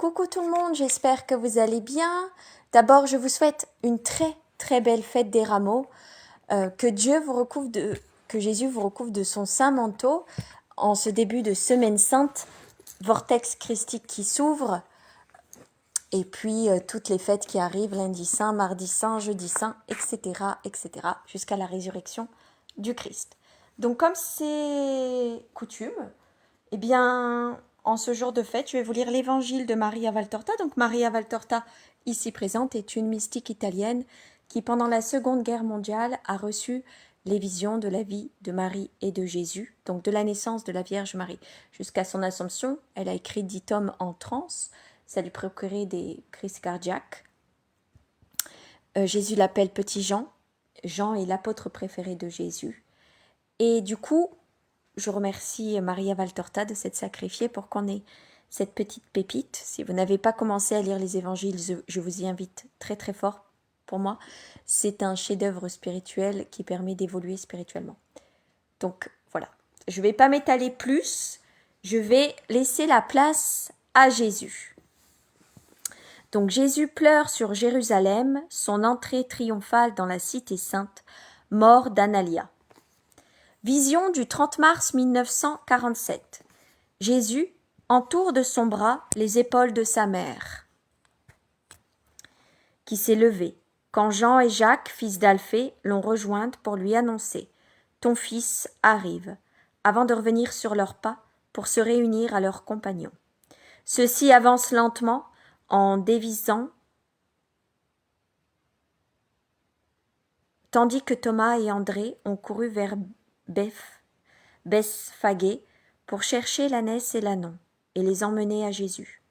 Coucou tout le monde, j'espère que vous allez bien. D'abord, je vous souhaite une très très belle fête des rameaux. Que Jésus vous recouvre de son saint manteau en ce début de semaine sainte, vortex christique qui s'ouvre, et puis toutes les fêtes qui arrivent, lundi saint, mardi saint, jeudi saint, etc., jusqu'à la résurrection du Christ. Donc comme c'est coutume, eh bien, en ce jour de fête, je vais vous lire l'évangile de Maria Valtorta. Donc Maria Valtorta, ici présente, est une mystique italienne qui, pendant la Seconde Guerre mondiale, a reçu les visions de la vie de Marie et de Jésus, donc de la naissance de la Vierge Marie jusqu'à son Assomption. Elle a écrit 10 tomes en transe, ça lui procurait des crises cardiaques. Jésus l'appelle Petit Jean. Jean est l'apôtre préféré de Jésus. Et du coup, je remercie Maria Valtorta de s'être sacrifiée pour qu'on ait cette petite pépite. Si vous n'avez pas commencé à lire les évangiles, je vous y invite très très fort. Pour moi, c'est un chef-d'œuvre spirituel qui permet d'évoluer spirituellement. Donc voilà, je ne vais pas m'étaler plus, je vais laisser la place à Jésus. Donc Jésus pleure sur Jérusalem, son entrée triomphale dans la cité sainte, mort d'Analia. Vision du 30 mars 1947. Jésus entoure de son bras les épaules de sa mère, qui s'est levée, quand Jean et Jacques, fils d'Alphée, l'ont rejointe pour lui annoncer « Ton fils arrive », avant de revenir sur leurs pas pour se réunir à leurs compagnons. Ceux-ci avancent lentement en dévisant, tandis que Thomas et André ont couru vers Bethphagée pour chercher l'ânesse et l'ânon et les emmener à Jésus.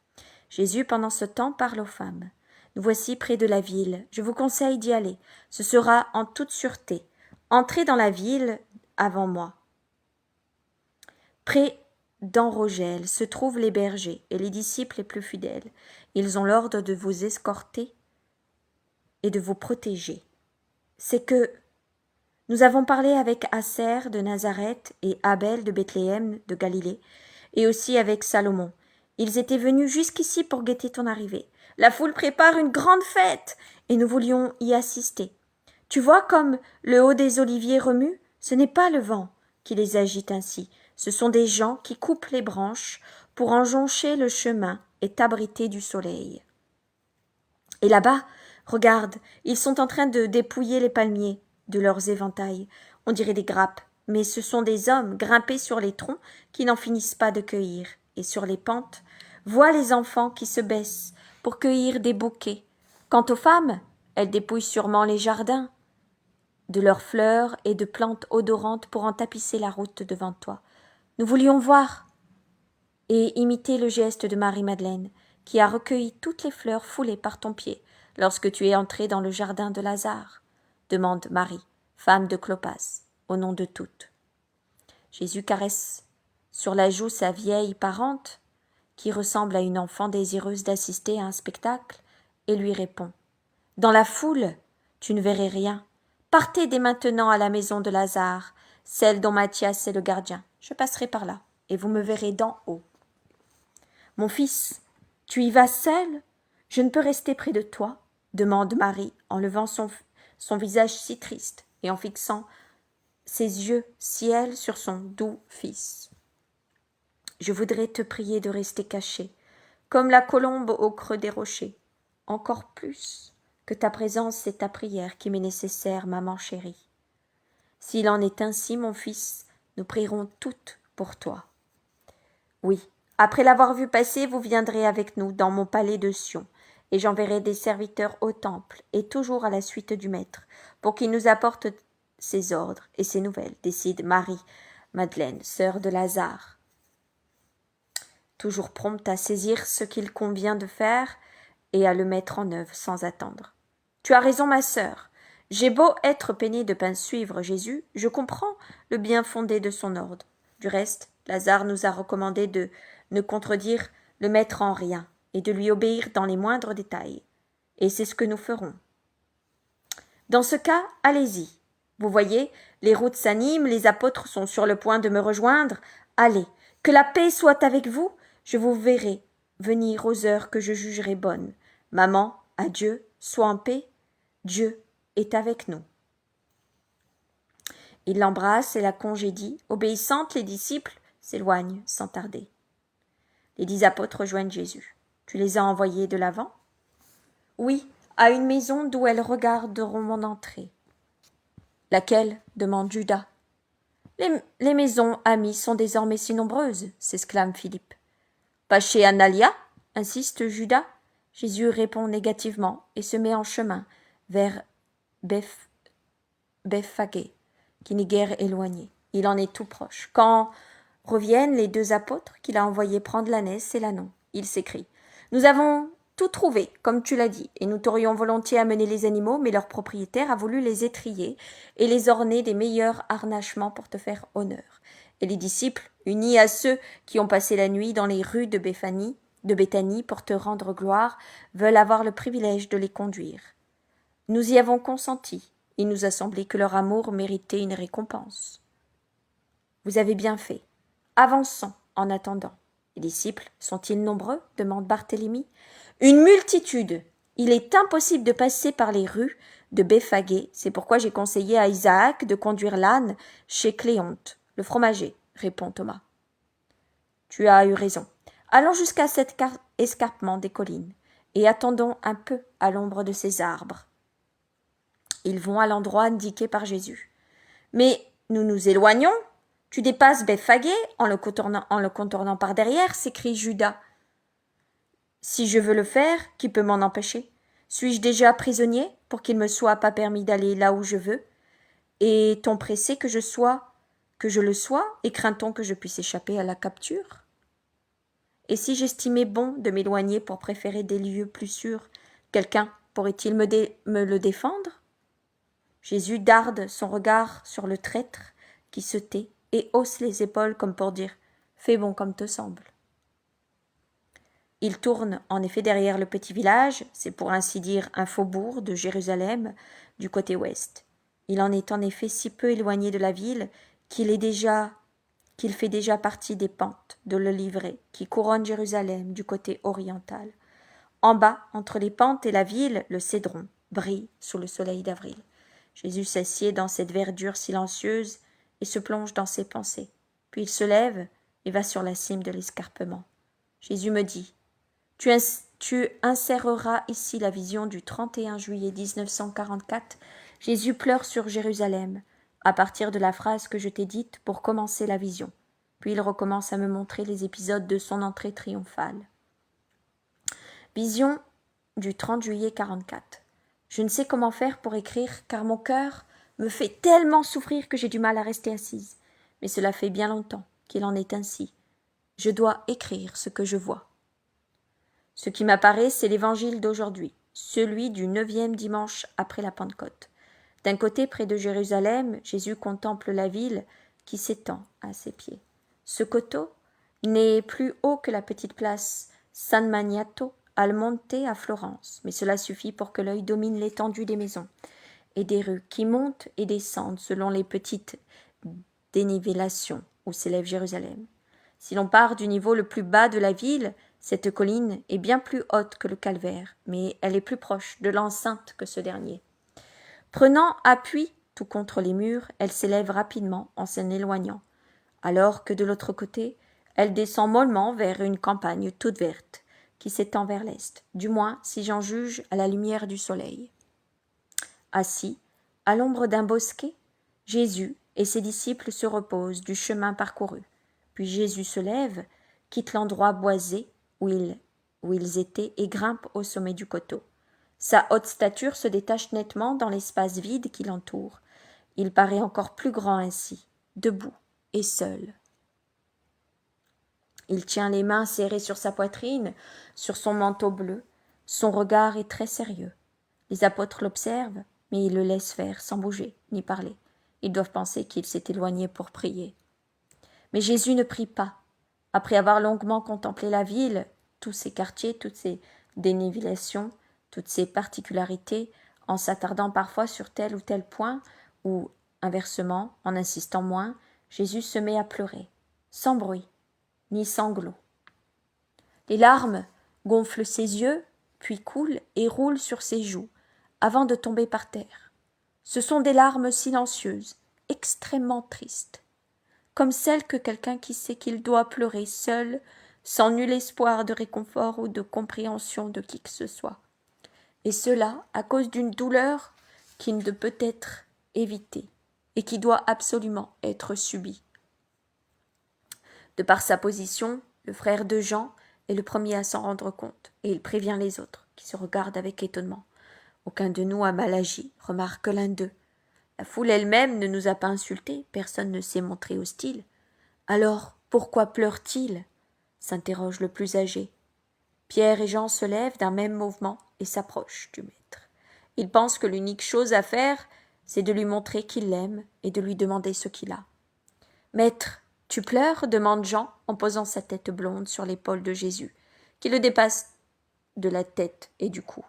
Jésus, pendant ce temps, parle aux femmes. « Nous voici près de la ville. Je vous conseille d'y aller. Ce sera en toute sûreté. Entrez dans la ville avant moi. » Près d'Enrogel se trouvent les bergers et les disciples les plus fidèles. Ils ont l'ordre de vous escorter et de vous protéger. C'est que nous avons parlé avec Aser de Nazareth et Abel de Bethléem de Galilée, et aussi avec Salomon. Ils étaient venus jusqu'ici pour guetter ton arrivée. La foule prépare une grande fête, et nous voulions y assister. Tu vois comme le haut des oliviers remue? Ce n'est pas le vent qui les agite ainsi, ce sont des gens qui coupent les branches pour en joncher le chemin et t'abriter du soleil. Et là-bas, regarde, ils sont en train de dépouiller les palmiers de leurs éventails. On dirait des grappes, mais ce sont des hommes grimpés sur les troncs qui n'en finissent pas de cueillir. Et sur les pentes, vois les enfants qui se baissent pour cueillir des bouquets. Quant aux femmes, elles dépouillent sûrement les jardins de leurs fleurs et de plantes odorantes pour en tapisser la route devant toi. Nous voulions voir et imiter le geste de Marie-Madeleine, qui a recueilli toutes les fleurs foulées par ton pied lorsque tu es entré dans le jardin de Lazare, demande Marie, femme de Clopas, au nom de toutes. Jésus caresse sur la joue sa vieille parente, qui ressemble à une enfant désireuse d'assister à un spectacle, et lui répond « Dans la foule, tu ne verrais rien. Partez dès maintenant à la maison de Lazare, celle dont Matthias est le gardien. Je passerai par là, et vous me verrez d'en haut. » « Mon fils, tu y vas seul? Je ne peux rester près de toi, demande Marie, en levant son visage si triste et en fixant ses yeux ciel sur son doux fils. Je voudrais te prier de rester caché, comme la colombe au creux des rochers, encore plus que ta présence et ta prière qui m'est nécessaire, maman chérie. S'il en est ainsi, mon fils, nous prierons toutes pour toi. Oui, après l'avoir vu passer, vous viendrez avec nous dans mon palais de Sion, et j'enverrai des serviteurs au temple, et toujours à la suite du maître, pour qu'il nous apporte ses ordres et ses nouvelles, décide Marie-Madeleine, sœur de Lazare. Toujours prompte à saisir ce qu'il convient de faire et à le mettre en œuvre sans attendre. Tu as raison, ma sœur. J'ai beau être peiné de peine suivre Jésus, je comprends le bien fondé de son ordre. Du reste, Lazare nous a recommandé de ne contredire le maître en rien et de lui obéir dans les moindres détails. Et c'est ce que nous ferons. Dans ce cas, allez-y. Vous voyez, les routes s'animent, les apôtres sont sur le point de me rejoindre. Allez, que la paix soit avec vous, je vous verrai venir aux heures que je jugerai bonnes. Maman, adieu, sois en paix, Dieu est avec nous. » Il l'embrasse et la congédie. Obéissantes, les disciples s'éloignent sans tarder. Les 10 apôtres rejoignent Jésus. « Tu les as envoyés de l'avant ?»« Oui, à une maison d'où elles regarderont mon entrée. »« Laquelle ?» demande Judas. « Les maisons amies sont désormais si nombreuses, » s'exclame Philippe. « Pas chez Analia ?» insiste Judas. Jésus répond négativement et se met en chemin vers Bethphagée, qui n'est guère éloigné. Il en est tout proche. Quand reviennent les 2 apôtres qu'il a envoyés prendre l'ânesse et l'ânon, il s'écrie : « Nous avons tout trouvé, comme tu l'as dit, et nous t'aurions volontiers amené les animaux, mais leur propriétaire a voulu les étriller et les orner des meilleurs harnachements pour te faire honneur. » Et les disciples, unis à ceux qui ont passé la nuit dans les rues de Béthanie pour te rendre gloire, veulent avoir le privilège de les conduire. Nous y avons consenti. Il nous a semblé que leur amour méritait une récompense. Vous avez bien fait. Avançons en attendant. Les disciples sont-ils nombreux ? Demande Barthélemy. Une multitude. Il est impossible de passer par les rues de Bethphagée. C'est pourquoi j'ai conseillé à Isaac de conduire l'âne chez Cléonte, le fromager, répond Thomas. Tu as eu raison. Allons jusqu'à cet escarpement des collines et attendons un peu à l'ombre de ces arbres. Ils vont à l'endroit indiqué par Jésus. Mais nous nous éloignons. Tu dépasses Bethphagée en le contournant par derrière, s'écrie Judas. Si je veux le faire, qui peut m'en empêcher ? Suis-je déjà prisonnier pour qu'il me soit pas permis d'aller là où je veux ? Est-on pressé que je le sois, et craint-on que je puisse échapper à la capture ? Et si j'estimais bon de m'éloigner pour préférer des lieux plus sûrs, quelqu'un pourrait-il me le défendre ? Jésus darde son regard sur le traître qui se tait et hausse les épaules comme pour dire « Fais bon comme te semble ». Il tourne en effet derrière le petit village, c'est pour ainsi dire un faubourg de Jérusalem, du côté ouest. Il en est en effet si peu éloigné de la ville qu'il fait déjà partie des pentes de l'Olivier qui couronnent Jérusalem du côté oriental. En bas, entre les pentes et la ville, le cédron brille sous le soleil d'avril. Jésus s'assied dans cette verdure silencieuse et se plonge dans ses pensées. Puis il se lève et va sur la cime de l'escarpement. Jésus me dit : tu inséreras ici la vision du 31 juillet 1944. Jésus pleure sur Jérusalem, à partir de la phrase que je t'ai dite pour commencer la vision. Puis il recommence à me montrer les épisodes de son entrée triomphale. Vision du 30 juillet 44. Je ne sais comment faire pour écrire, car mon cœur me fait tellement souffrir que j'ai du mal à rester assise. Mais cela fait bien longtemps qu'il en est ainsi. Je dois écrire ce que je vois. Ce qui m'apparaît, c'est l'évangile d'aujourd'hui, celui du 9e dimanche après la Pentecôte. D'un côté, près de Jérusalem, Jésus contemple la ville qui s'étend à ses pieds. Ce coteau n'est plus haut que la petite place San Maniato, al Monte à Florence, mais cela suffit pour que l'œil domine l'étendue des maisons et des rues qui montent et descendent selon les petites dénivellations où s'élève Jérusalem. Si l'on part du niveau le plus bas de la ville, cette colline est bien plus haute que le calvaire, mais elle est plus proche de l'enceinte que ce dernier. Prenant appui tout contre les murs, elle s'élève rapidement en s'en éloignant, alors que de l'autre côté, elle descend mollement vers une campagne toute verte, qui s'étend vers l'est, du moins si j'en juge à la lumière du soleil. Assis, à l'ombre d'un bosquet, Jésus et ses disciples se reposent du chemin parcouru. Puis Jésus se lève, quitte l'endroit boisé où ils étaient et grimpe au sommet du coteau. Sa haute stature se détache nettement dans l'espace vide qui l'entoure. Il paraît encore plus grand ainsi, debout et seul. Il tient les mains serrées sur sa poitrine, sur son manteau bleu. Son regard est très sérieux. Les apôtres l'observent, mais ils le laissent faire sans bouger ni parler. Ils doivent penser qu'il s'est éloigné pour prier. Mais Jésus ne prie pas. Après avoir longuement contemplé la ville, tous ses quartiers, toutes ses dénivellations, toutes ses particularités, en s'attardant parfois sur tel ou tel point, ou, inversement, en insistant moins, Jésus se met à pleurer, sans bruit, ni sanglots. Les larmes gonflent ses yeux, puis coulent et roulent sur ses joues, avant de tomber par terre. Ce sont des larmes silencieuses, extrêmement tristes, comme celles que quelqu'un qui sait qu'il doit pleurer seul, sans nul espoir de réconfort ou de compréhension de qui que ce soit. Et cela à cause d'une douleur qui ne peut être évitée et qui doit absolument être subie. De par sa position, le frère de Jean est le premier à s'en rendre compte, et il prévient les autres, qui se regardent avec étonnement. Aucun de nous a mal agi, remarque l'un d'eux. La foule elle-même ne nous a pas insultés, personne ne s'est montré hostile. Alors, pourquoi pleure-t-il s'interroge le plus âgé. Pierre et Jean se lèvent d'un même mouvement et s'approchent du maître. Ils pensent que l'unique chose à faire, c'est de lui montrer qu'il l'aime et de lui demander ce qu'il a. « Maître, tu pleures » demande Jean en posant sa tête blonde sur l'épaule de Jésus, qui le dépasse de la tête et du cou.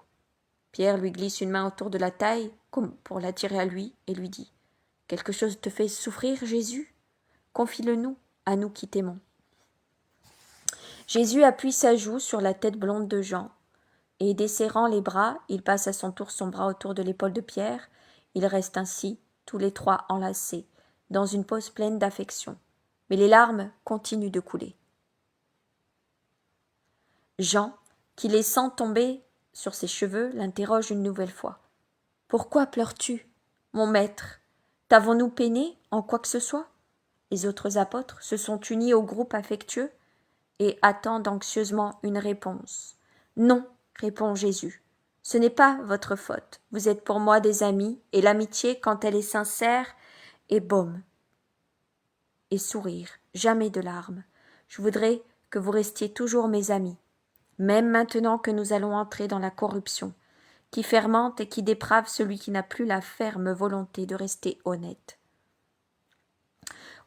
Pierre lui glisse une main autour de la taille, comme pour l'attirer à lui, et lui dit « Quelque chose te fait souffrir, Jésus ? Confie-le-nous, à nous qui t'aimons. » Jésus appuie sa joue sur la tête blonde de Jean, et desserrant les bras, il passe à son tour son bras autour de l'épaule de Pierre. Ils restent ainsi, tous les trois enlacés, dans une pose pleine d'affection. Mais les larmes continuent de couler. Jean, qui les sent tomber sur ses cheveux, l'interroge une nouvelle fois. « Pourquoi pleures-tu, mon maître ? T'avons-nous peiné en quoi que ce soit ?» Les autres apôtres se sont unis au groupe affectueux et attendent anxieusement une réponse. « Non, » répond Jésus, « ce n'est pas votre faute. Vous êtes pour moi des amis, et l'amitié, quand elle est sincère, est baume. Et sourire, jamais de larmes. Je voudrais que vous restiez toujours mes amis, même maintenant que nous allons entrer dans la corruption, qui fermente et qui déprave celui qui n'a plus la ferme volonté de rester honnête.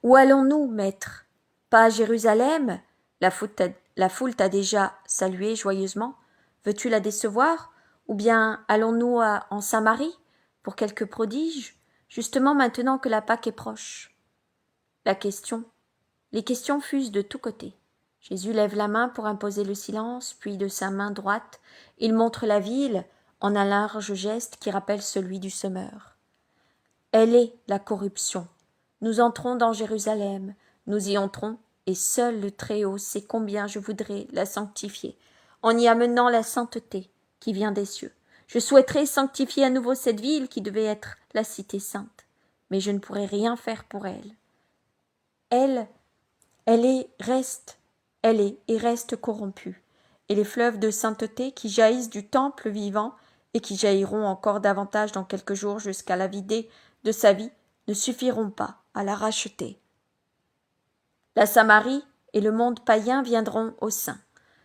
Où allons-nous, maître? Pas à Jérusalem? La foule t'a déjà salué joyeusement. Veux-tu la décevoir? Ou bien allons-nous en Samarie pour quelque prodige, justement maintenant que la Pâque est proche? Les questions fusent de tous côtés. Jésus lève la main pour imposer le silence, puis de sa main droite, il montre la ville en un large geste qui rappelle celui du semeur. Elle est la corruption. Nous entrons dans Jérusalem, nous y entrons, et seul le Très-Haut sait combien je voudrais la sanctifier, en y amenant la sainteté qui vient des cieux. Je souhaiterais sanctifier à nouveau cette ville qui devait être la cité sainte, mais je ne pourrais rien faire pour elle. Elle est et reste corrompue, et les fleuves de sainteté qui jaillissent du temple vivant et qui jailliront encore davantage dans quelques jours jusqu'à la vider de sa vie ne suffiront pas à la racheter. La Samarie et le monde païen viendront au sein.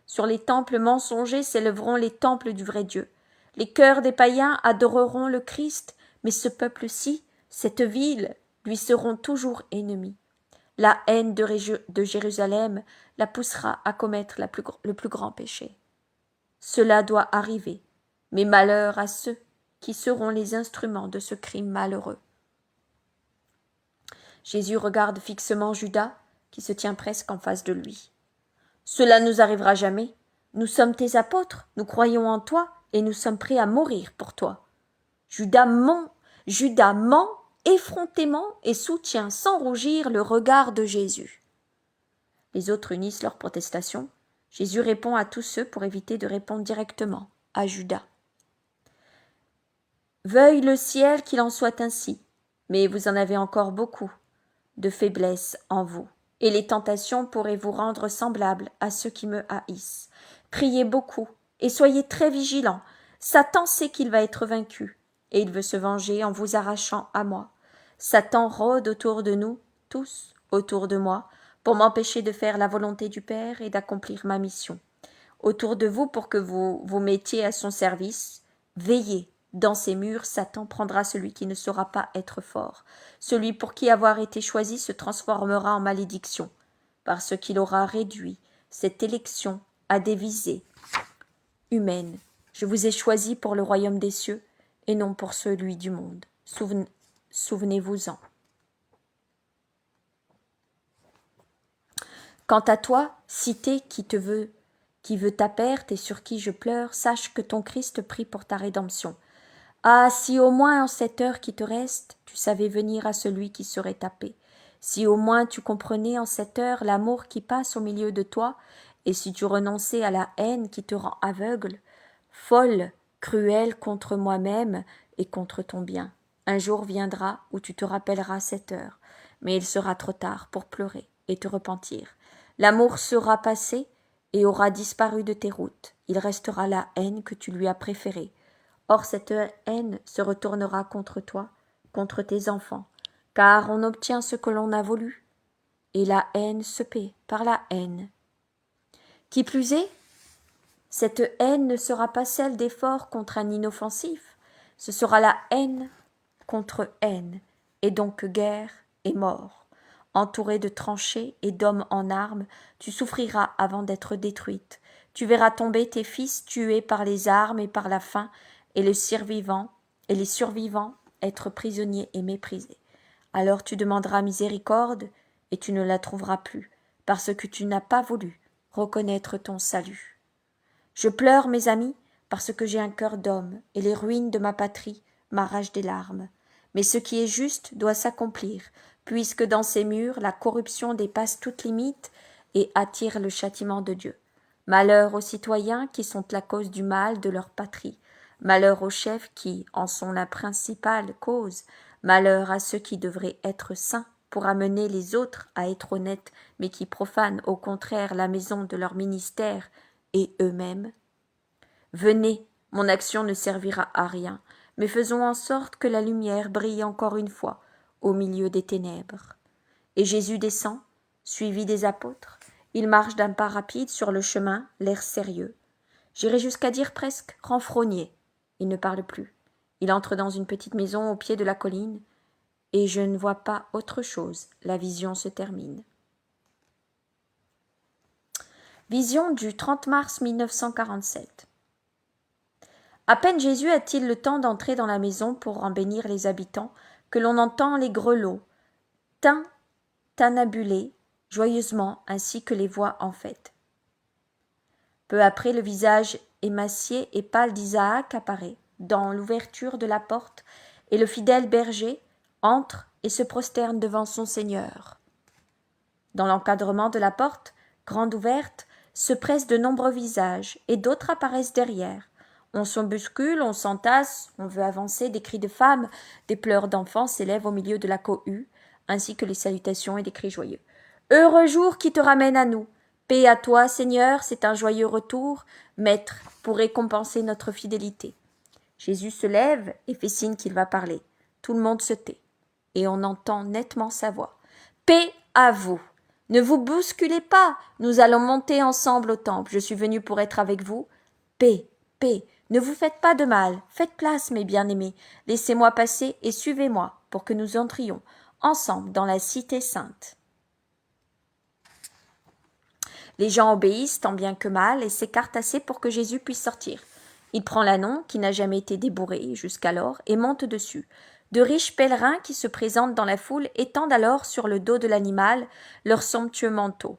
Sur les temples mensongers s'élèveront les temples du vrai Dieu. Les cœurs des païens adoreront le Christ, mais ce peuple-ci, cette ville, lui seront toujours ennemis. La haine de Jérusalem la poussera à commettre le plus grand péché. Cela doit arriver, mais malheur à ceux qui seront les instruments de ce crime malheureux. Jésus regarde fixement Judas, qui se tient presque en face de lui. « Cela nous arrivera jamais. Nous sommes tes apôtres, nous croyons en toi, et nous sommes prêts à mourir pour toi. » Judas ment effrontément et soutient sans rougir le regard de Jésus. Les autres unissent leurs protestations. Jésus répond à tous ceux pour éviter de répondre directement à Judas. « Veuille le ciel qu'il en soit ainsi, mais vous en avez encore beaucoup de faiblesse en vous, et les tentations pourraient vous rendre semblables à ceux qui me haïssent. Priez beaucoup, et soyez très vigilants. Satan sait qu'il va être vaincu, et il veut se venger en vous arrachant à moi. Satan rôde autour de nous, tous autour de moi, pour m'empêcher de faire la volonté du Père et d'accomplir ma mission. Autour de vous pour que vous vous mettiez à son service. Veillez. Dans ces murs, Satan prendra celui qui ne saura pas être fort. Celui pour qui avoir été choisi se transformera en malédiction, parce qu'il aura réduit cette élection à des visées humaines. Je vous ai choisi pour le royaume des cieux, et non pour celui du monde. Souvenez-vous-en. Quant à toi, cité qui qui veut ta perte et sur qui je pleure, sache que ton Christ prie pour ta rédemption. Ah, si au moins en cette heure qui te reste, tu savais venir à celui qui serait ta paix, si au moins tu comprenais en cette heure l'amour qui passe au milieu de toi, et si tu renonçais à la haine qui te rend aveugle, folle, cruelle contre moi-même et contre ton bien. Un jour viendra où tu te rappelleras cette heure, mais il sera trop tard pour pleurer et te repentir. L'amour sera passé et aura disparu de tes routes. Il restera la haine que tu lui as préférée. Or cette haine se retournera contre toi, contre tes enfants, car on obtient ce que l'on a voulu, et la haine se paie par la haine. Qui plus est, cette haine ne sera pas celle des forts contre un inoffensif, ce sera la haine contre haine, et donc guerre et mort. Entourée de tranchées et d'hommes en armes, tu souffriras avant d'être détruite. Tu verras tomber tes fils tués par les armes et par la faim, et les survivants être prisonniers et méprisés. Alors tu demanderas miséricorde, et tu ne la trouveras plus, parce que tu n'as pas voulu reconnaître ton salut. Je pleure, mes amis, parce que j'ai un cœur d'homme, et les ruines de ma patrie m'arrachent des larmes. Mais ce qui est juste doit s'accomplir, puisque dans ces murs la corruption dépasse toute limite et attire le châtiment de Dieu. Malheur aux citoyens qui sont la cause du mal de leur patrie, malheur aux chefs qui en sont la principale cause, malheur à ceux qui devraient être saints pour amener les autres à être honnêtes, mais qui profanent au contraire la maison de leur ministère et eux-mêmes. Venez, mon action ne servira à rien, mais faisons en sorte que la lumière brille encore une fois au milieu des ténèbres. Et Jésus descend, suivi des apôtres. Il marche d'un pas rapide sur le chemin, l'air sérieux. J'irais jusqu'à dire presque renfrogné. Il ne parle plus. Il entre dans une petite maison au pied de la colline, et je ne vois pas autre chose. La vision se termine. Vision du 30 mars 1947. À peine Jésus a-t-il le temps d'entrer dans la maison pour en bénir les habitants, que l'on entend les grelots, tanabuler joyeusement, ainsi que les voix en fête. Peu après, le visage émacié et pâle d'Isaac apparaît dans l'ouverture de la porte, et le fidèle berger entre et se prosterne devant son Seigneur. Dans l'encadrement de la porte, grande ouverte, se pressent de nombreux visages, et d'autres apparaissent derrière. On s'en bouscule, on s'entasse, on veut avancer, des cris de femmes, des pleurs d'enfants s'élèvent au milieu de la cohue, ainsi que les salutations et des cris joyeux. « Heureux jour qui te ramène à nous ! Paix à toi, Seigneur, c'est un joyeux retour, Maître, pour récompenser notre fidélité. » Jésus se lève et fait signe qu'il va parler. Tout le monde se tait, et on entend nettement sa voix. « Paix à vous ! Ne vous bousculez pas, nous allons monter ensemble au temple. Je suis venu pour être avec vous. Paix, paix, ne vous faites pas de mal. Faites place, mes bien-aimés. Laissez-moi passer et suivez-moi pour que nous entrions ensemble dans la cité sainte. » Les gens obéissent tant bien que mal et s'écartent assez pour que Jésus puisse sortir. Il prend l'ânon, qui n'a jamais été débourré jusqu'alors, et monte dessus. De riches pèlerins qui se présentent dans la foule étendent alors sur le dos de l'animal leurs somptueux manteaux.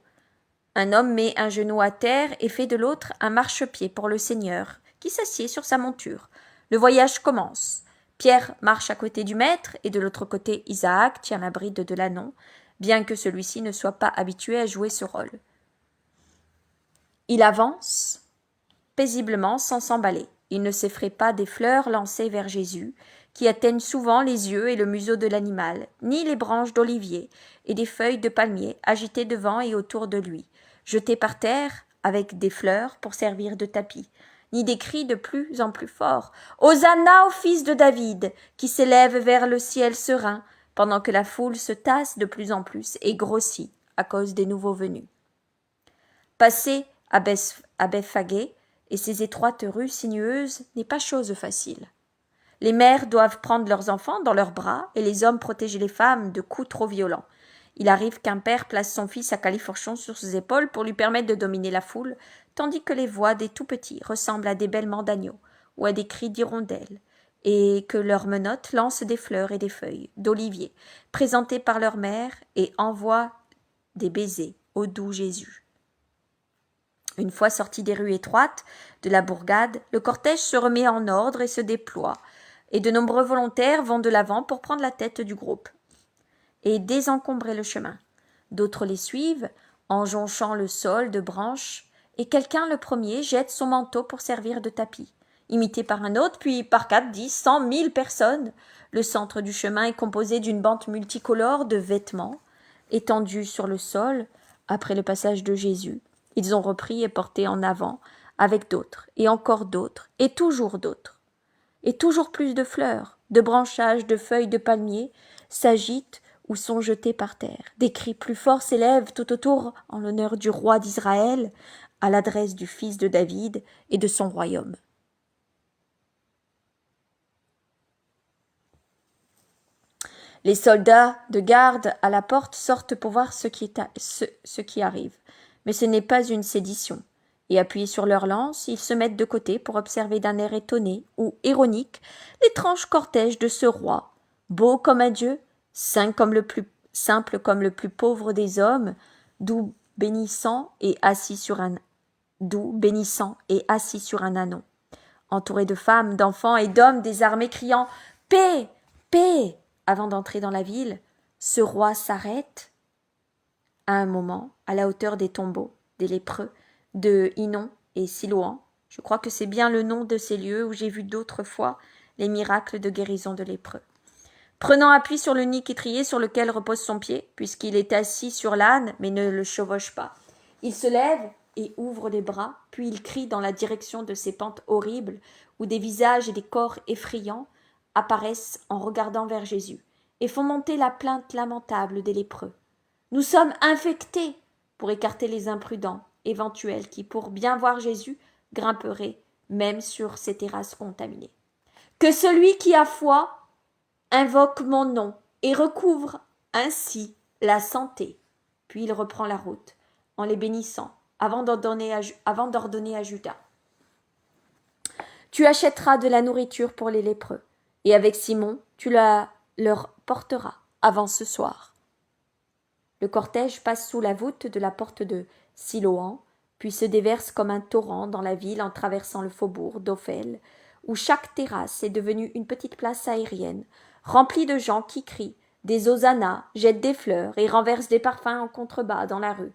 Un homme met un genou à terre et fait de l'autre un marchepied pour le Seigneur, qui s'assied sur sa monture. Le voyage commence. Pierre marche à côté du maître, et de l'autre côté Isaac tient la bride de l'ânon, bien que celui-ci ne soit pas habitué à jouer ce rôle. Il avance paisiblement sans s'emballer. Il ne s'effraie pas des fleurs lancées vers Jésus, qui atteignent souvent les yeux et le museau de l'animal, ni les branches d'olivier et des feuilles de palmier agitées devant et autour de lui, jetées par terre avec des fleurs pour servir de tapis, ni des cris de plus en plus forts « Hosanna au fils de David !» qui s'élèvent vers le ciel serein, pendant que la foule se tasse de plus en plus et grossit à cause des nouveaux venus. Passer à Bethphagée et ses étroites rues sinueuses n'est pas chose facile. Les mères doivent prendre leurs enfants dans leurs bras et les hommes protéger les femmes de coups trop violents. Il arrive qu'un père place son fils à califourchon sur ses épaules pour lui permettre de dominer la foule, tandis que les voix des tout-petits ressemblent à des bêlements d'agneaux ou à des cris d'hirondelles, et que leurs menottes lancent des fleurs et des feuilles d'olivier, présentées par leur mère, et envoient des baisers au doux Jésus. Une fois sorti des rues étroites de la bourgade, le cortège se remet en ordre et se déploie, et de nombreux volontaires vont de l'avant pour prendre la tête du groupe et désencombrer le chemin. D'autres les suivent, en jonchant le sol de branches, et quelqu'un, le premier, jette son manteau pour servir de tapis, imité par un autre, puis par 4, 10, 100, 1000 personnes. Le centre du chemin est composé d'une bande multicolore de vêtements, étendus sur le sol, après le passage de Jésus. Ils ont repris et porté en avant, avec d'autres, et encore d'autres, et toujours d'autres. Et toujours plus de fleurs, de branchages, de feuilles de palmier s'agitent ou sont jetés par terre. Des cris plus forts s'élèvent tout autour en l'honneur du roi d'Israël, à l'adresse du fils de David et de son royaume. Les soldats de garde à la porte sortent pour voir ce qui arrive. Mais ce n'est pas une sédition. Et appuyés sur leurs lances, ils se mettent de côté pour observer d'un air étonné ou ironique l'étrange cortège de ce roi, beau comme un dieu, simple comme le plus pauvre des hommes, doux, bénissant et assis sur un anon, entouré de femmes, d'enfants et d'hommes désarmés criant « Paix, paix !» Avant d'entrer dans la ville, ce roi s'arrête à un moment, à la hauteur des tombeaux des lépreux de Hinon et Siloam. Je crois que c'est bien le nom de ces lieux où j'ai vu d'autres fois les miracles de guérison de lépreux. Prenant appui sur l'unique étrier sur lequel repose son pied, puisqu'il est assis sur l'âne, mais ne le chevauche pas, il se lève et ouvre les bras, puis il crie dans la direction de ces pentes horribles, où des visages et des corps effrayants apparaissent en regardant vers Jésus, et font monter la plainte lamentable des lépreux. Nous sommes infectés, pour écarter les imprudents, éventuels, qui, pour bien voir Jésus, grimperaient même sur ces terrasses contaminées. Que celui qui a foi invoque mon nom et recouvre ainsi la santé. Puis il reprend la route, en les bénissant, avant d'ordonner à Judas. Tu achèteras de la nourriture pour les lépreux, et avec Simon, tu la leur porteras avant ce soir. Le cortège passe sous la voûte de la porte de Siloam, puis se déverse comme un torrent dans la ville en traversant le faubourg d'Ophel, où chaque terrasse est devenue une petite place aérienne, remplie de gens qui crient des hosannas, jettent des fleurs et renversent des parfums en contrebas dans la rue,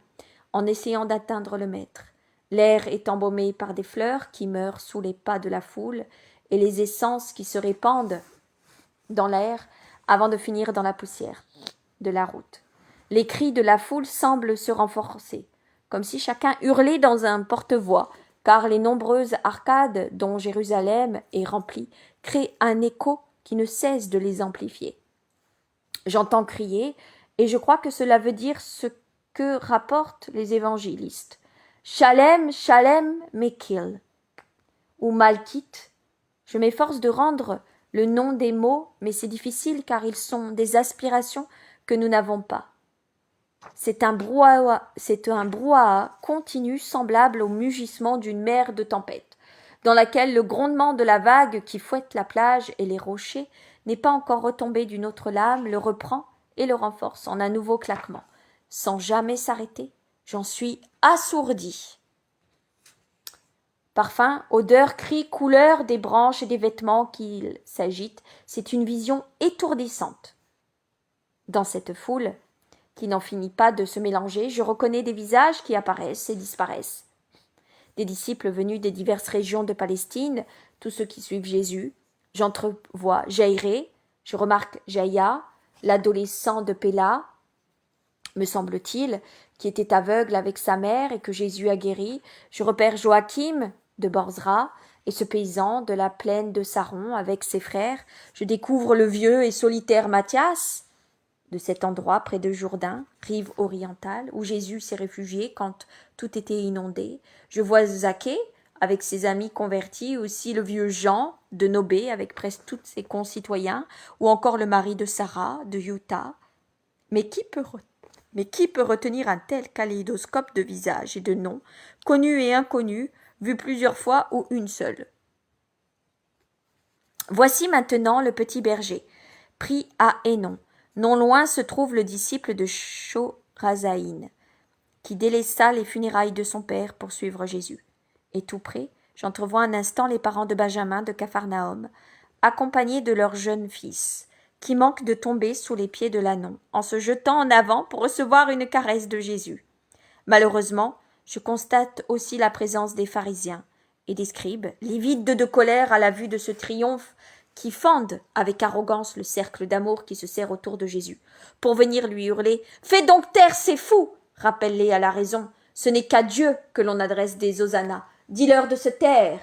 en essayant d'atteindre le maître. L'air est embaumé par des fleurs qui meurent sous les pas de la foule et les essences qui se répandent dans l'air avant de finir dans la poussière de la route. Les cris de la foule semblent se renforcer, comme si chacun hurlait dans un porte-voix, car les nombreuses arcades dont Jérusalem est remplie créent un écho qui ne cesse de les amplifier. J'entends crier, et je crois que cela veut dire ce que rapportent les évangélistes. Shalem, Shalem, Mekil, ou Malkith. Je m'efforce de rendre le nom des mots, mais c'est difficile car ils sont des aspirations que nous n'avons pas. C'est un brouhaha continu semblable au mugissement d'une mer de tempête, dans laquelle le grondement de la vague qui fouette la plage et les rochers n'est pas encore retombé d'une autre lame, le reprend et le renforce en un nouveau claquement, sans jamais s'arrêter. J'en suis assourdi. Parfum, odeur, cris, couleur des branches et des vêtements qui s'agitent, c'est une vision étourdissante. Dans cette foule, qui n'en finit pas de se mélanger, je reconnais des visages qui apparaissent et disparaissent. Des disciples venus des diverses régions de Palestine, tous ceux qui suivent Jésus. J'entrevois Jairé, je remarque Jaïa, l'adolescent de Péla, me semble-t-il, qui était aveugle avec sa mère et que Jésus a guéri. Je repère Joachim de Borzra et ce paysan de la plaine de Saron avec ses frères. Je découvre le vieux et solitaire Matthias, de cet endroit près de Jourdain, rive orientale, où Jésus s'est réfugié quand tout était inondé. Je vois Zaché avec ses amis convertis, aussi le vieux Jean de Nobé avec presque tous ses concitoyens, ou encore le mari de Sarah de Utah. Mais qui peut retenir un tel kaléidoscope de visages et de noms, connus et inconnus, vus plusieurs fois ou une seule? Voici maintenant le petit berger, pris à Hénon. Non loin se trouve le disciple de Chorazaïn, qui délaissa les funérailles de son père pour suivre Jésus. Et tout près, j'entrevois un instant les parents de Benjamin de Capharnaüm, accompagnés de leur jeune fils, qui manque de tomber sous les pieds de l'ânon, en se jetant en avant pour recevoir une caresse de Jésus. Malheureusement, je constate aussi la présence des pharisiens et des scribes, livides de colère à la vue de ce triomphe, qui fendent avec arrogance le cercle d'amour qui se serre autour de Jésus, pour venir lui hurler « Fais donc taire ces fous !» Rappelle-les à la raison, ce n'est qu'à Dieu que l'on adresse des hosannas. Dis-leur de se taire.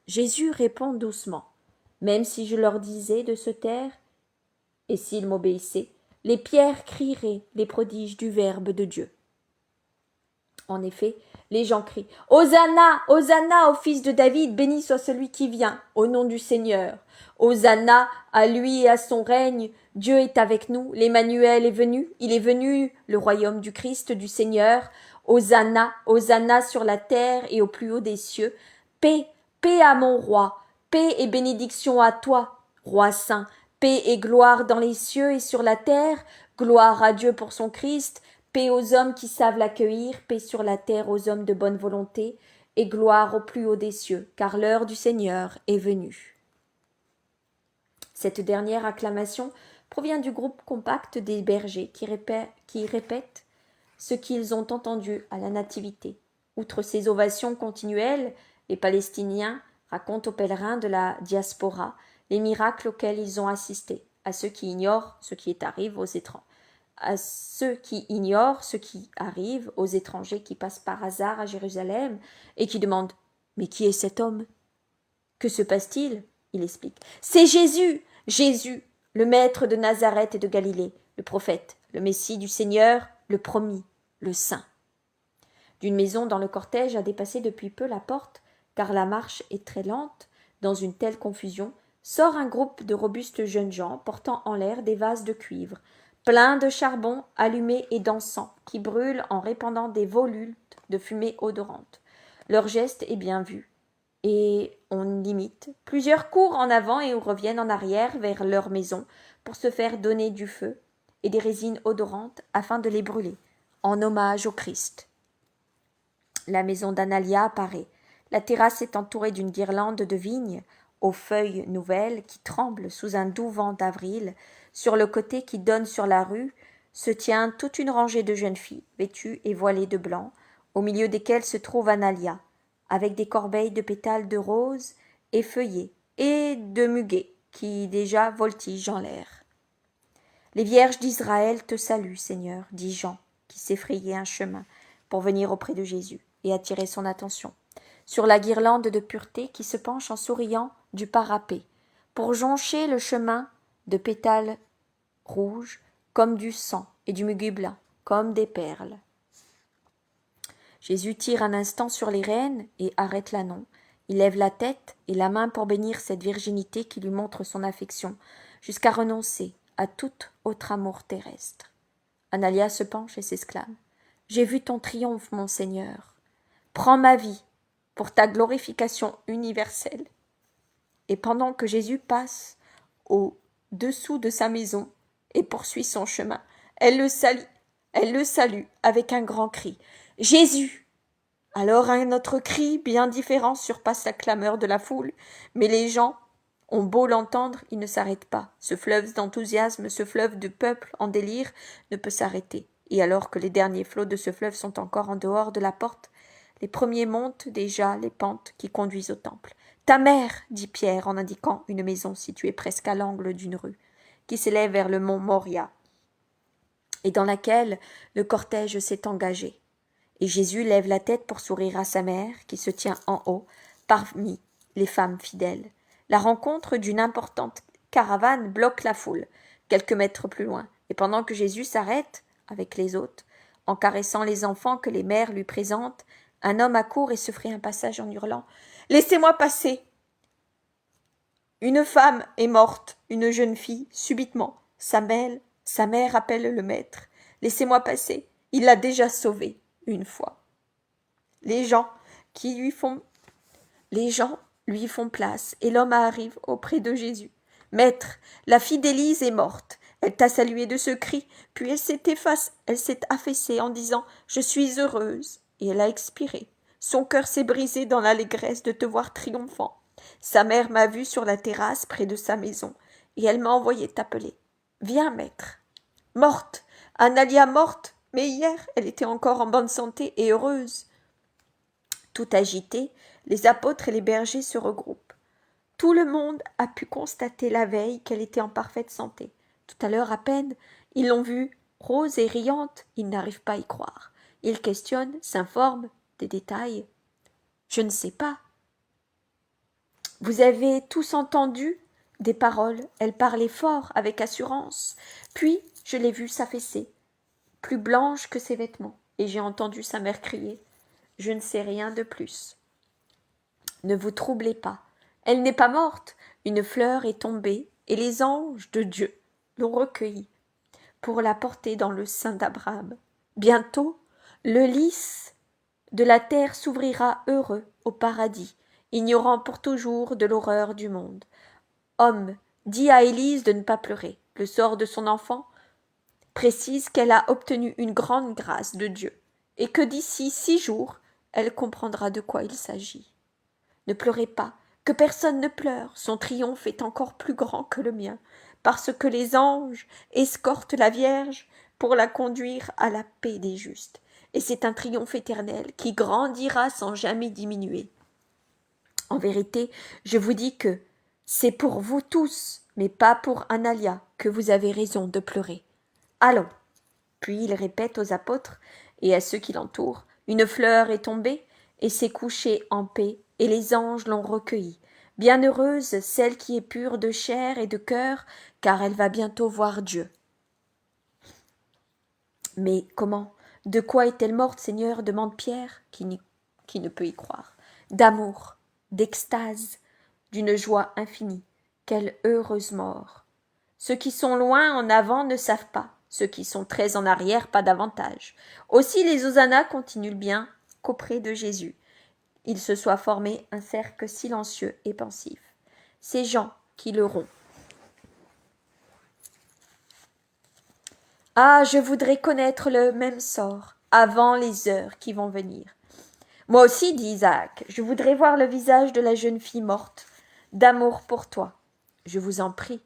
Jésus répond doucement. Même si je leur disais de se taire, et s'ils m'obéissaient, les pierres crieraient les prodiges du Verbe de Dieu. En effet, les gens crient « Hosanna, Hosanna au fils de David, béni soit celui qui vient, au nom du Seigneur. Hosanna à lui et à son règne, Dieu est avec nous, l'Emmanuel est venu, il est venu, le royaume du Christ, du Seigneur. Hosanna, Hosanna sur la terre et au plus haut des cieux. Paix, paix à mon roi, paix et bénédiction à toi, roi saint, paix et gloire dans les cieux et sur la terre, gloire à Dieu pour son Christ, paix aux hommes qui savent l'accueillir, paix sur la terre aux hommes de bonne volonté, et gloire au plus haut des cieux, car l'heure du Seigneur est venue. » Cette dernière acclamation provient du groupe compact des bergers qui répètent ce qu'ils ont entendu à la Nativité. Outre ces ovations continuelles, les Palestiniens racontent aux pèlerins de la diaspora les miracles auxquels ils ont assisté, à ceux qui ignorent ce qui arrive aux étrangers qui passent par hasard à Jérusalem et qui demandent « Mais qui est cet homme ? Que se passe-t-il » Il explique « C'est Jésus, Jésus, le maître de Nazareth et de Galilée, le prophète, le Messie du Seigneur, le promis, le saint. » D'une maison dans le cortège a dépassé depuis peu la porte, car la marche est très lente. Dans une telle confusion, sort un groupe de robustes jeunes gens portant en l'air des vases de cuivre, pleins de charbon allumé et dansant, qui brûlent en répandant des volutes de fumée odorante. Leur geste est bien vu, et on l'imite. Plusieurs courent en avant et reviennent en arrière vers leur maison pour se faire donner du feu et des résines odorantes afin de les brûler, en hommage au Christ. La maison d'Analia apparaît. La terrasse est entourée d'une guirlande de vignes aux feuilles nouvelles qui tremblent sous un doux vent d'avril. Sur le côté qui donne sur la rue se tient toute une rangée de jeunes filles, vêtues et voilées de blanc, au milieu desquelles se trouve Analia, avec des corbeilles de pétales de roses effeuillés et de muguets qui déjà voltigent en l'air. « Les vierges d'Israël te saluent, Seigneur, dit Jean, qui s'effrayait un chemin pour venir auprès de Jésus et attirer son attention, sur la guirlande de pureté qui se penche en souriant du parapet, pour joncher le chemin de pétales rouges comme du sang et du muguet blanc comme des perles. » Jésus tire un instant sur les rênes et arrête l'ânon. Il lève la tête et la main pour bénir cette virginité qui lui montre son affection, jusqu'à renoncer à tout autre amour terrestre. Analia se penche et s'exclame. « J'ai vu ton triomphe, mon Seigneur. Prends ma vie pour ta glorification universelle. » Et pendant que Jésus passe au-dessous de sa maison et poursuit son chemin, elle le salue avec un grand cri. « Jésus !» Alors un autre cri bien différent surpasse la clameur de la foule, mais les gens ont beau l'entendre, ils ne s'arrêtent pas. Ce fleuve d'enthousiasme, ce fleuve de peuple en délire ne peut s'arrêter. Et alors que les derniers flots de ce fleuve sont encore en dehors de la porte, les premiers montent déjà les pentes qui conduisent au temple. « Ta mère !» dit Pierre en indiquant une maison située presque à l'angle d'une rue, qui s'élève vers le mont Moria, et dans laquelle le cortège s'est engagé. Et Jésus lève la tête pour sourire à sa mère, qui se tient en haut, parmi les femmes fidèles. La rencontre d'une importante caravane bloque la foule, quelques mètres plus loin, et pendant que Jésus s'arrête, avec les hôtes, en caressant les enfants que les mères lui présentent, un homme accourt et se ferait un passage en hurlant « Laissez-moi passer !» Une femme est morte, une jeune fille, subitement. Sa mère appelle le maître. « Laissez-moi passer, il l'a déjà sauvée une fois. » Les gens lui font place et l'homme arrive auprès de Jésus. « Maître, la fille d'Élise est morte. Elle t'a salué de ce cri, puis elle s'est affaissée en disant « Je suis heureuse » et elle a expiré. Son cœur s'est brisé dans l'allégresse de te voir triomphant. Sa mère m'a vue sur la terrasse près de sa maison, et elle m'a envoyé t'appeler. Viens, maître. Morte, Analia morte, mais hier elle était encore en bonne santé et heureuse. Tout agité, les apôtres et les bergers se regroupent. Tout le monde a pu constater la veille qu'elle était en parfaite santé. Tout à l'heure à peine, ils l'ont vue rose et riante, ils n'arrivent pas à y croire. Ils questionnent, s'informent, des détails. Je ne sais pas. Vous avez tous entendu des paroles, elle parlait fort, avec assurance. Puis, je l'ai vue s'affaisser, plus blanche que ses vêtements, et j'ai entendu sa mère crier. Je ne sais rien de plus. Ne vous troublez pas. Elle n'est pas morte. Une fleur est tombée, et les anges de Dieu l'ont recueillie pour la porter dans le sein d'Abraham. Bientôt, le lys de la terre s'ouvrira heureux au paradis, ignorant pour toujours de l'horreur du monde. Homme, dis à Élise de ne pas pleurer. Le sort de son enfant précise qu'elle a obtenu une grande grâce de Dieu, et que d'ici 6 jours, elle comprendra de quoi il s'agit. Ne pleurez pas, que personne ne pleure, son triomphe est encore plus grand que le mien, parce que les anges escortent la Vierge pour la conduire à la paix des justes, et c'est un triomphe éternel qui grandira sans jamais diminuer. En vérité, je vous dis que c'est pour vous tous, mais pas pour Analia, que vous avez raison de pleurer. Allons. Puis il répète aux apôtres et à ceux qui l'entourent, une fleur est tombée et s'est couchée en paix, et les anges l'ont recueillie. Bienheureuse celle qui est pure de chair et de cœur, car elle va bientôt voir Dieu. Mais comment? De quoi est-elle morte, Seigneur? Demande Pierre, qui ne peut y croire. D'amour, d'extase, d'une joie infinie. Quelle heureuse mort! Ceux qui sont loin en avant ne savent pas, ceux qui sont très en arrière pas davantage. Aussi les hosannas continuent bien qu'auprès de Jésus. Il se soit formé un cercle silencieux et pensif. Ces gens qui l'auront. Ah, je voudrais connaître le même sort, avant les heures qui vont venir. Moi aussi, dit Isaac, je voudrais voir le visage de la jeune fille morte, d'amour pour toi. Je vous en prie,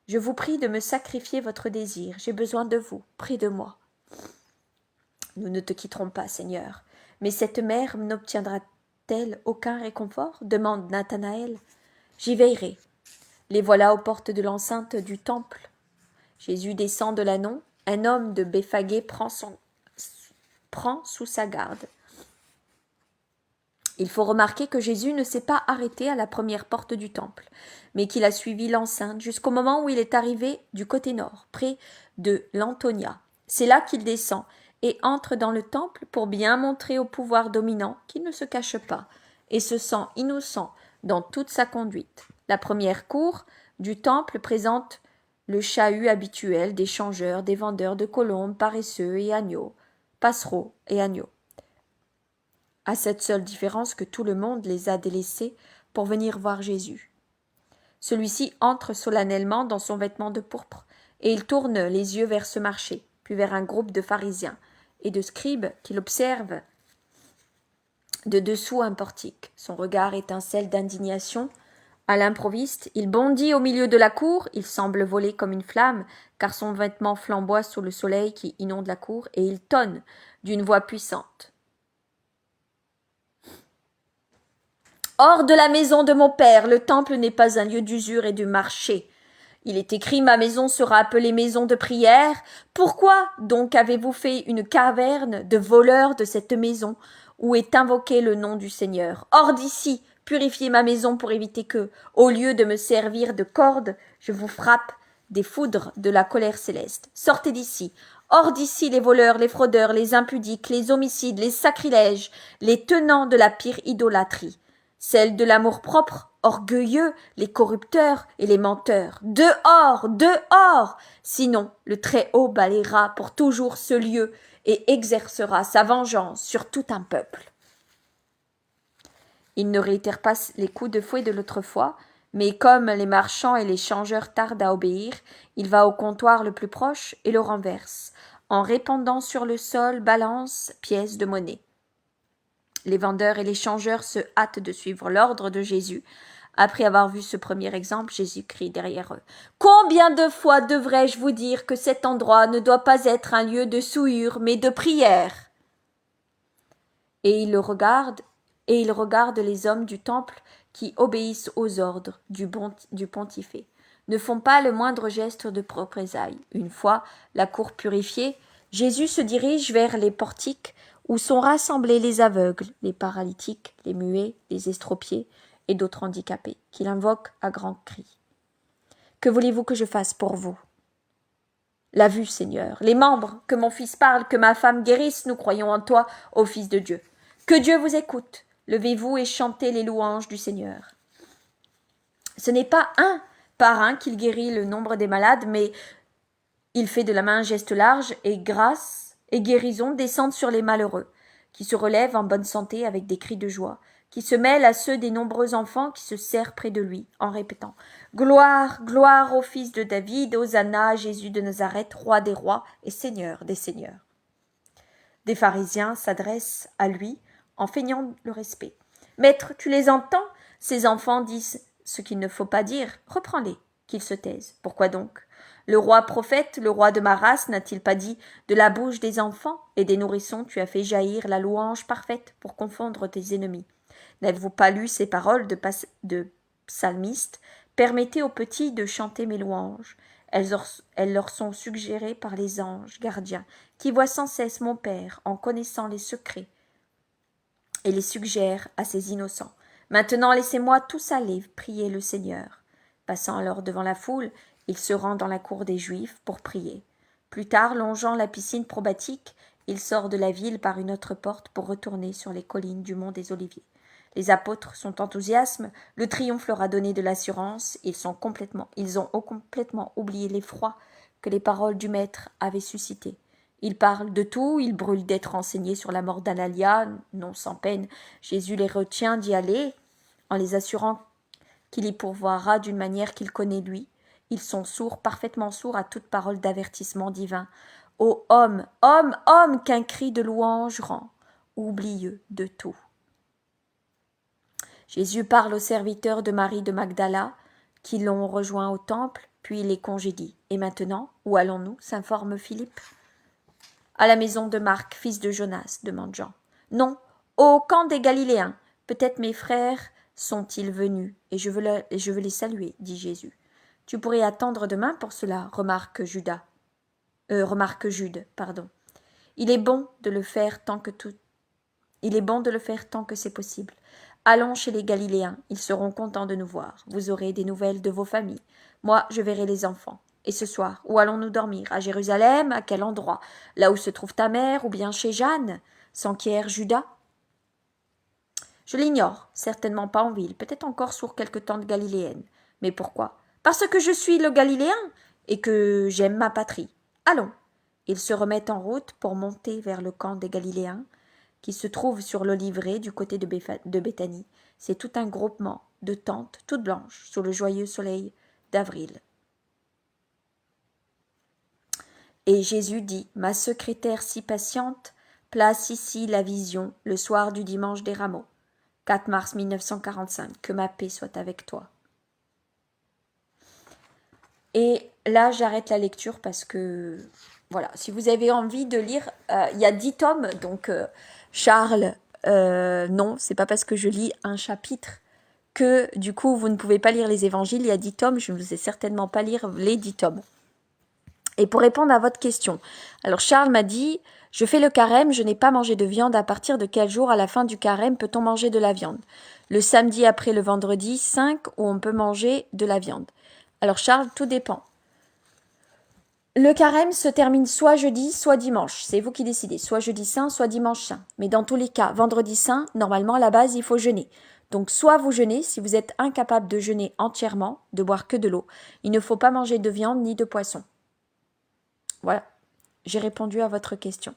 je vous prie de me sacrifier votre désir, j'ai besoin de vous, près de moi. Nous ne te quitterons pas, Seigneur, mais cette mère n'obtiendra-t-elle aucun réconfort? Demande Nathanaël. J'y veillerai. Les voilà aux portes de l'enceinte du temple. Jésus descend de l'Anon, un homme de Béphagée prend sous sa garde. Il faut remarquer que Jésus ne s'est pas arrêté à la première porte du temple, mais qu'il a suivi l'enceinte jusqu'au moment où il est arrivé du côté nord, près de l'Antonia. C'est là qu'il descend et entre dans le temple pour bien montrer au pouvoir dominant qu'il ne se cache pas et se sent innocent dans toute sa conduite. La première cour du temple présente le chahut habituel des changeurs, des vendeurs de colombes, paresseux et agneaux, passereaux et agneaux. À cette seule différence que tout le monde les a délaissés pour venir voir Jésus. Celui-ci entre solennellement dans son vêtement de pourpre, et il tourne les yeux vers ce marché, puis vers un groupe de pharisiens et de scribes qu'il observe de dessous un portique. Son regard étincelle d'indignation. À l'improviste, il bondit au milieu de la cour, il semble voler comme une flamme, car son vêtement flamboie sous le soleil qui inonde la cour, et il tonne d'une voix puissante. Hors de la maison de mon père, le temple n'est pas un lieu d'usure et de marché. Il est écrit, ma maison sera appelée maison de prière. Pourquoi donc avez-vous fait une caverne de voleurs de cette maison où est invoqué le nom du Seigneur? Hors d'ici, purifiez ma maison pour éviter que, au lieu de me servir de corde, je vous frappe des foudres de la colère céleste. Sortez d'ici. Hors d'ici les voleurs, les fraudeurs, les impudiques, les homicides, les sacrilèges, les tenants de la pire idolâtrie. Celle de l'amour-propre, orgueilleux, les corrupteurs et les menteurs. Dehors, dehors! Sinon, le Très-Haut balayera pour toujours ce lieu et exercera sa vengeance sur tout un peuple. Il ne réitère pas les coups de fouet de l'autre fois, Mais comme les marchands et les changeurs tardent à obéir, il va au comptoir le plus proche et le renverse, en répandant sur le sol balance, pièces de monnaie. Les vendeurs et les changeurs se hâtent de suivre l'ordre de Jésus. Après avoir vu ce premier exemple, Jésus crie derrière eux. « Combien de fois devrais-je vous dire que cet endroit ne doit pas être un lieu de souillure, mais de prière ?» Et il regarde les hommes du temple qui obéissent aux ordres du pontifet, ne font pas le moindre geste de représailles. Une fois la cour purifiée, Jésus se dirige vers les portiques où sont rassemblés les aveugles, les paralytiques, les muets, les estropiés et d'autres handicapés, qu'il invoque à grands cris. « Que voulez-vous que je fasse pour vous ?» « La vue, Seigneur, les membres, que mon fils parle, que ma femme guérisse, nous croyons en toi, ô Fils de Dieu. Que Dieu vous écoute. Levez-vous et chantez les louanges du Seigneur. » Ce n'est pas un par un qu'il guérit le nombre des malades, mais il fait de la main un geste large et grâce et guérison descendent sur les malheureux, qui se relèvent en bonne santé avec des cris de joie, qui se mêlent à ceux des nombreux enfants qui se serrent près de lui, en répétant « Gloire, gloire au Fils de David, Hosanna, Jésus de Nazareth, Roi des rois et Seigneur des seigneurs. » Des pharisiens s'adressent à lui en feignant le respect. « Maître, tu les entends? Ces enfants disent ce qu'il ne faut pas dire. Reprends-les, qu'ils se taisent. Pourquoi donc? Le roi prophète, le roi de ma race, n'a-t-il pas dit « De la bouche des enfants et des nourrissons, tu as fait jaillir la louange parfaite pour confondre tes ennemis ?» N'avez-vous pas lu ces paroles de psalmiste? Permettez aux petits de chanter mes louanges. Elles leur sont suggérées par les anges gardiens, qui voient sans cesse mon Père en connaissant les secrets et les suggèrent à ces innocents. Maintenant laissez-moi tous aller prier le Seigneur. Passant alors devant la foule, il se rend dans la cour des Juifs pour prier. Plus tard, longeant la piscine probatique, il sort de la ville par une autre porte pour retourner sur les collines du mont des Oliviers. Les apôtres sont enthousiastes, le triomphe leur a donné de l'assurance, ils ont complètement oublié l'effroi que les paroles du Maître avaient suscité. Ils parlent de tout, ils brûlent d'être renseignés sur la mort d'Analia, non sans peine. Jésus les retient d'y aller, en les assurant qu'il y pourvoira d'une manière qu'il connaît lui. Ils sont sourds, parfaitement sourds à toute parole d'avertissement divin. Ô homme, homme, homme, qu'un cri de louange rend, oublieux de tout. Jésus parle aux serviteurs de Marie de Magdala, qui l'ont rejoint au temple, puis les congédie. Et maintenant, où allons-nous? S'informe Philippe. À la maison de Marc, fils de Jonas, demande Jean. Non, au camp des Galiléens. Peut-être mes frères sont-ils venus, et je veux les saluer, dit Jésus. Tu pourrais attendre demain pour cela, remarque Jude. Il est bon de le faire tant que c'est possible. Allons chez les Galiléens, ils seront contents de nous voir. Vous aurez des nouvelles de vos familles. Moi, je verrai les enfants. Et ce soir, où allons-nous dormir? À Jérusalem? À quel endroit? Là où se trouve ta mère, ou bien chez Jeanne? S'enquiert Judas. Je l'ignore, certainement pas en ville, peut-être encore sur quelque tente galiléenne. Mais pourquoi? Parce que je suis le Galiléen et que j'aime ma patrie. Allons. Ils se remettent en route pour monter vers le camp des Galiléens, qui se trouve sur l'Olivet du côté de Béthanie. C'est tout un groupement de tentes toutes blanches sous le joyeux soleil d'avril. Et Jésus dit, ma secrétaire si patiente place ici la vision le soir du dimanche des Rameaux. 4 mars 1945, que ma paix soit avec toi. Et là, j'arrête la lecture parce que, voilà, si vous avez envie de lire, il y a 10 tomes, donc Charles, non, c'est pas parce que je lis un chapitre que, du coup, vous ne pouvez pas lire les évangiles, il y a 10 tomes, je ne vous ai certainement pas lire les 10 tomes. Et pour répondre à votre question, alors Charles m'a dit, je fais le carême, je n'ai pas mangé de viande, à partir de quel jour à la fin du carême peut-on manger de la viande? Le samedi après le vendredi 5 où on peut manger de la viande. Alors Charles, tout dépend. Le carême se termine soit jeudi, soit dimanche. C'est vous qui décidez. Soit jeudi saint, soit dimanche saint. Mais dans tous les cas, vendredi saint, normalement, à la base, il faut jeûner. Donc, soit vous jeûnez, si vous êtes incapable de jeûner entièrement, de boire que de l'eau. Il ne faut pas manger de viande ni de poisson. Voilà. J'ai répondu à votre question.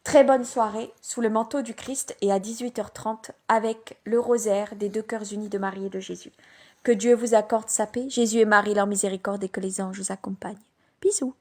Très bonne soirée sous le manteau du Christ et à 18h30 avec le rosaire des 2 cœurs unis de Marie et de Jésus. Que Dieu vous accorde sa paix, Jésus et Marie leur miséricorde et que les anges vous accompagnent. Bisous.